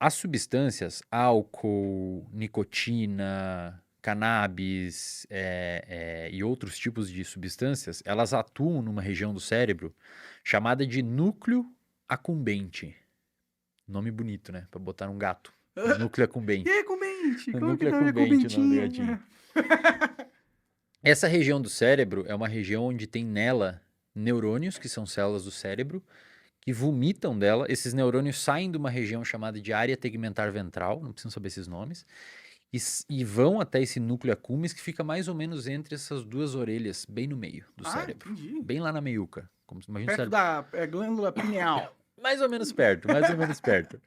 As substâncias, álcool, nicotina, cannabis e outros tipos de substâncias, elas atuam numa região do cérebro chamada de núcleo accumbente. Nome bonito, né? Pra botar num gato. Núcleo E accumbente. aí, comente? Como que Núcleo tá minha accumbente, o nome do gatinho. comentinha? Essa região do cérebro é uma região onde tem nela neurônios, que são células do cérebro, que vomitam dela. Esses neurônios saem de uma região chamada de área tegmentar ventral, não precisam saber esses nomes, e vão até esse núcleo accumbens que fica mais ou menos entre essas duas orelhas, bem no meio do Ah, cérebro. entendi. Bem lá na meiuca. Imagina o Perto cérebro. da glândula pineal. Mais ou menos perto, mais ou menos perto.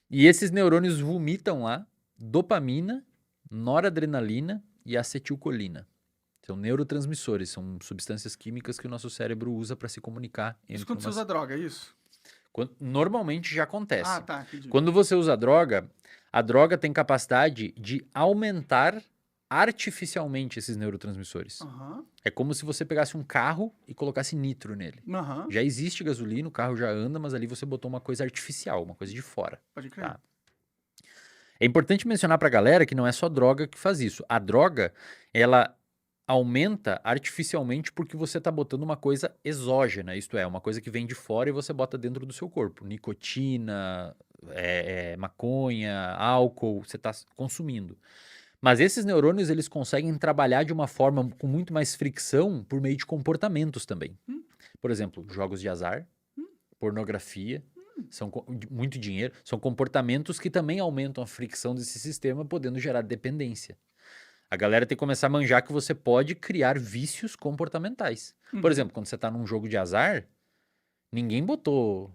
E esses neurônios vomitam lá dopamina, noradrenalina e acetilcolina. São neurotransmissores, são substâncias químicas que o nosso cérebro usa para se comunicar Isso entre quando você umas. usa droga, é isso? Normalmente já Ah, acontece. tá, entendi. Quando você usa droga, a droga tem capacidade de aumentar artificialmente esses neurotransmissores. Aham, É como se você pegasse um carro e colocasse nitro nele. aham, Já existe gasolina, o carro já anda, mas ali você botou uma coisa artificial, uma coisa de fora. pode crer. Tá? É importante mencionar pra galera que não é só droga que faz isso. A droga, ela aumenta artificialmente porque você tá botando uma coisa exógena, isto é, uma coisa que vem de fora e você bota dentro do seu corpo. Nicotina, maconha, álcool, você tá consumindo. Mas esses neurônios, eles conseguem trabalhar de uma forma com muito mais fricção por meio de comportamentos também. Hum, Por exemplo, jogos de azar, hum, pornografia, muito dinheiro, são comportamentos que também aumentam a fricção desse sistema, podendo gerar dependência. A galera tem que começar a manjar que você pode criar vícios comportamentais. Por uhum. exemplo, quando você tá num jogo de azar, ninguém botou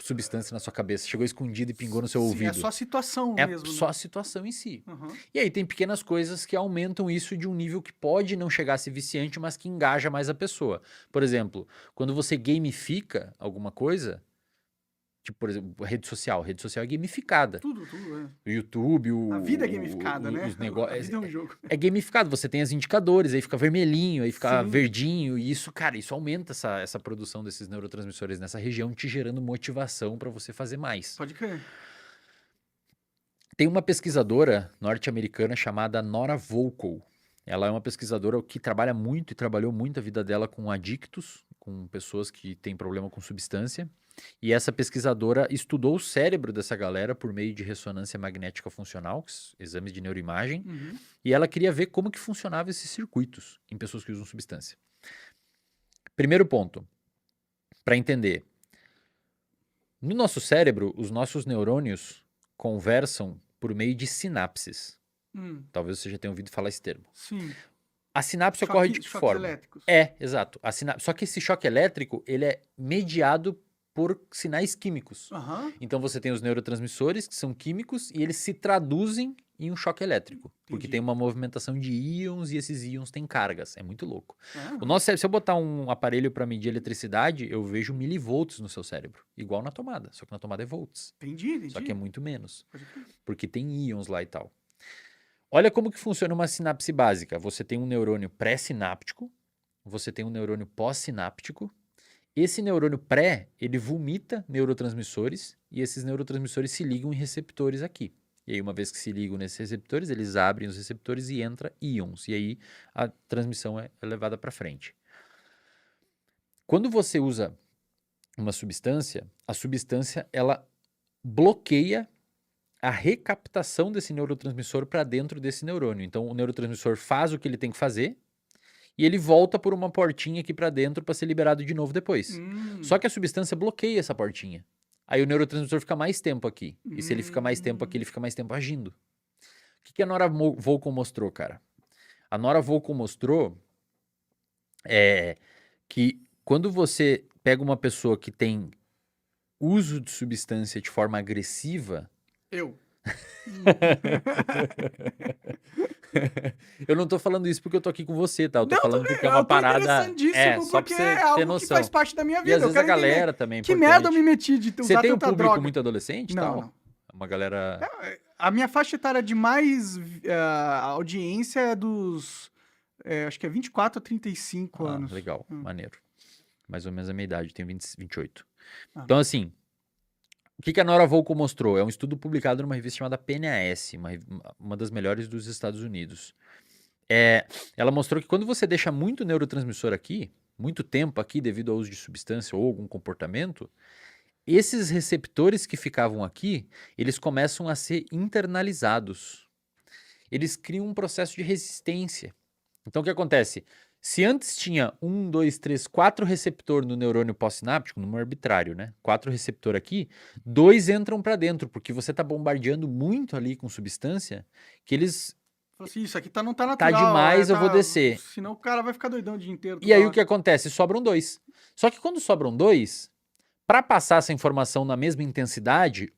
substância na sua cabeça, chegou escondido e pingou no seu Sim, é só ouvido. a situação É mesmo, só né? a situação em si. Aham. E aí tem pequenas coisas que aumentam isso de um nível que pode não chegar a ser viciante, mas que engaja mais a pessoa. Por exemplo, quando você gamifica alguma coisa, tipo, por exemplo, rede social é gamificada. Tudo, é. O YouTube, A vida é gamificada, né? os A negócios. vida é um jogo. É gamificado, você tem os indicadores, aí fica vermelhinho, aí fica Sim, verdinho, e isso, cara, isso aumenta essa produção desses neurotransmissores nessa região, te gerando motivação para você fazer mais. pode crer. Tem uma pesquisadora norte-americana chamada Nora Volkow. Ela é uma pesquisadora que trabalha muito e trabalhou muito a vida dela com adictos, com pessoas que têm problema com substância. E essa pesquisadora estudou o cérebro dessa galera por meio de ressonância magnética funcional, exames de neuroimagem, Uhum. e ela queria ver como que funcionavam esses circuitos em pessoas que usam substância. Primeiro ponto, para entender. No nosso cérebro, os nossos neurônios conversam por meio de sinapses. Hum, Talvez você já tenha ouvido falar esse termo. sim. A sinapse ocorre de que Choques forma? elétricos. Exato. Só que esse choque elétrico, ele é mediado por sinais químicos. Aham, Então você tem os neurotransmissores, que são químicos, e eles se traduzem em um choque elétrico, porque tem entendi. uma movimentação de íons e esses íons têm cargas. É muito louco. O Aham, nosso cérebro, se eu botar um aparelho para medir eletricidade, eu vejo milivolts no seu cérebro, igual na tomada, só que na tomada é volts. Só que é entendi. muito menos, Pode crer. porque tem íons lá e tal. Olha como que funciona uma sinapse básica. Você tem um neurônio pré-sináptico, você tem um neurônio pós-sináptico. Esse neurônio pré, ele vomita neurotransmissores e esses neurotransmissores se ligam em receptores aqui. E aí, uma vez que se ligam nesses receptores, eles abrem os receptores e entra íons. E aí a transmissão é levada para frente. Quando você usa uma substância, a substância ela bloqueia a recaptação desse neurotransmissor para dentro desse neurônio. Então, o neurotransmissor faz o que ele tem que fazer e ele volta por uma portinha aqui para dentro para ser liberado de novo depois. Só Hum, que a substância bloqueia essa portinha. Aí o neurotransmissor fica mais tempo aqui. E se ele fica mais tempo aqui, ele hum. fica mais tempo agindo. O que a Nora Volkow mostrou, cara? A Nora Volkow mostrou que quando você pega uma pessoa que tem uso de substância de forma agressiva, Eu. Hum. eu não tô falando isso porque eu tô aqui com você, tá? Eu tô Não, falando porque é uma eu tô parada. interessadíssimo Só pra porque você é ter algo que faz noção. parte da minha E às vida. Eu vezes a quero entender galera também é que merda eu me importante. meti de Você usar tem um tanta público droga. muito adolescente e Não, tal? não. Uma galera. A minha faixa etária de mais audiência é dos, acho que é 24 a 35 Ah, anos. legal, maneiro. Mais ou menos a minha idade, tenho 20, 28. Ah, Então, não. assim, O que que a Nora Volkow mostrou? É um estudo publicado numa revista chamada PNAS, uma das melhores dos Estados Unidos. Ela mostrou que quando você deixa muito neurotransmissor aqui, muito tempo aqui devido ao uso de substância ou algum comportamento, esses receptores que ficavam aqui, eles começam a ser internalizados. Eles criam um processo de resistência. Então, o que acontece? Se antes tinha 1, 2, 3, 4 receptor no neurônio pós-sináptico, número arbitrário, né? 4 receptor aqui, 2 entram para dentro, porque você está bombardeando muito ali com substância, que eles Falou assim, isso aqui não tá tá natural, demais, eu vou descer. senão o cara vai ficar doidão o dia inteiro, E toda aí o hora. que acontece? Sobram 2. Só que quando sobram 2, para passar essa informação na mesma intensidade,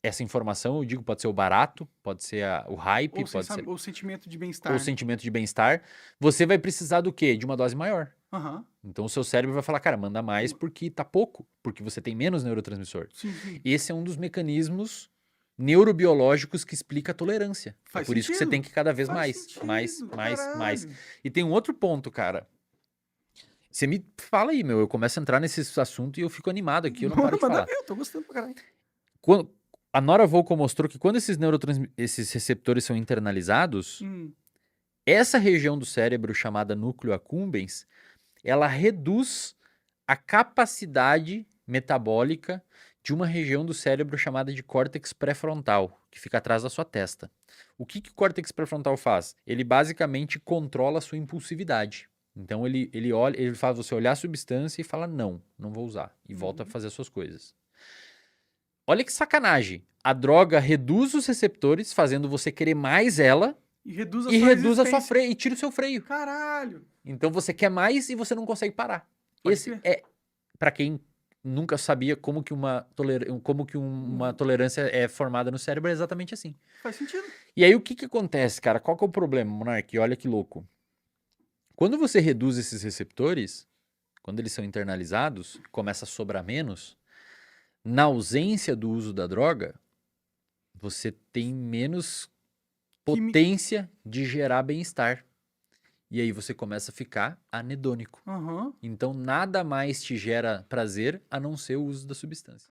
essa informação, eu digo, pode ser o barato, pode ser o hype, Ou, pode ser ou sentimento de o bem-estar. sentimento de bem-estar, você vai precisar do quê? De uma dose maior. Aham. Então o seu cérebro vai falar, cara, manda mais porque tá pouco, porque você tem menos neurotransmissor. Sim, sim. Esse é um dos mecanismos neurobiológicos que explica a tolerância. Faz É por isso que você sentido. tem que cada vez Faz mais, sentido, mais. caralho. E tem um outro ponto, cara. Você me fala aí, meu, eu começo a entrar nesse assunto e eu fico animado aqui, eu não paro de Manda falar. ver, eu tô gostando pra caralho. A Nora Volkow mostrou que quando esses receptores são internalizados, essa região do cérebro chamada núcleo accumbens, ela reduz a capacidade metabólica de uma região do cérebro chamada de córtex pré-frontal, que fica atrás da sua testa. O que o córtex pré-frontal faz? Ele basicamente controla a sua impulsividade. Então ele olha, ele faz você olhar a substância e fala não, não vou usar e volta a fazer as suas coisas. Olha que sacanagem. A droga reduz os receptores, fazendo você querer mais ela E reduz a e sua reduz a sua resistência. freio e tira o seu freio. Caralho. Então você quer mais e você não consegue parar. Pode Esse crer. é para quem nunca sabia como que uma tolerância é formada no cérebro, é exatamente assim. Faz sentido. E aí o que acontece, cara? Qual que é o problema, Monark? Olha que louco. Quando você reduz esses receptores, quando eles são internalizados, começa a sobrar menos, na ausência do uso da droga, você tem menos potência de gerar bem-estar. E aí você começa a ficar anedônico. Aham. Então nada mais te gera prazer a não ser o uso da substância.